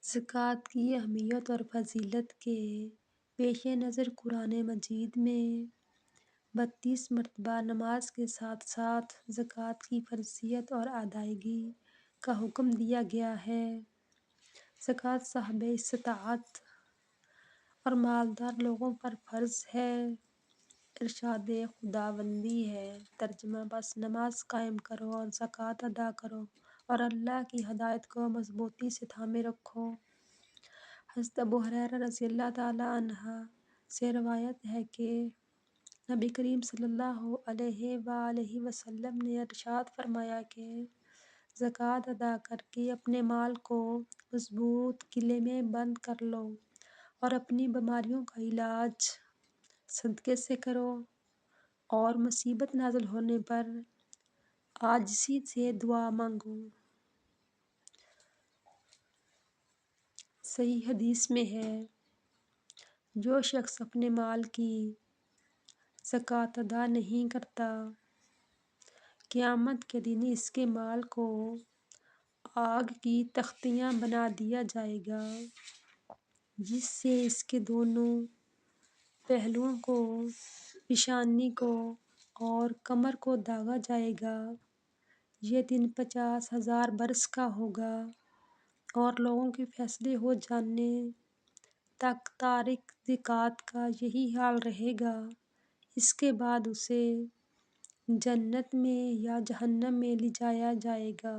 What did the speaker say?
زکوٰۃ کی اہمیت اور فضیلت کے پیش نظر قرآن مجید میں 32 مرتبہ نماز کے ساتھ ساتھ زکوٰۃ کی فرضیت اور ادائیگی کا حکم دیا گیا ہے۔ زکوٰۃ صاحب استطاعت اور مالدار لوگوں پر فرض ہے۔ ارشاد خداوندی ہے، ترجمہ: بس نماز قائم کرو اور زکوٰۃ ادا کرو اور اللہ کی ہدایت کو مضبوطی سے تھامے رکھو۔ حضرت ابو ہریرہ رضی اللہ تعالیٰ عنہ سے روایت ہے کہ نبی کریم صلی اللہ علیہ وآلہ وسلم نے ارشاد فرمایا کہ زکوٰۃ ادا کر کے اپنے مال کو مضبوط قلعے میں بند کر لو اور اپنی بیماریوں کا علاج صدقے سے کرو، اور مصیبت نازل ہونے پر عاجزی سے دعا مانگو۔ صحیح حدیث میں ہے، جو شخص اپنے مال کی زکوٰۃ ادا نہیں کرتا، قیامت کے دن اس کے مال کو آگ کی تختیاں بنا دیا جائے گا، جس سے اس کے دونوں پہلوؤں کو، پیشانی کو اور کمر کو داغا جائے گا۔ یہ دن 50,000 برس کا ہوگا اور لوگوں کے فیصلے ہو جانے تک تارک زکوٰۃ کا یہی حال رہے گا۔ اس کے بعد اسے جنت میں یا جہنم میں لے جایا جائے گا۔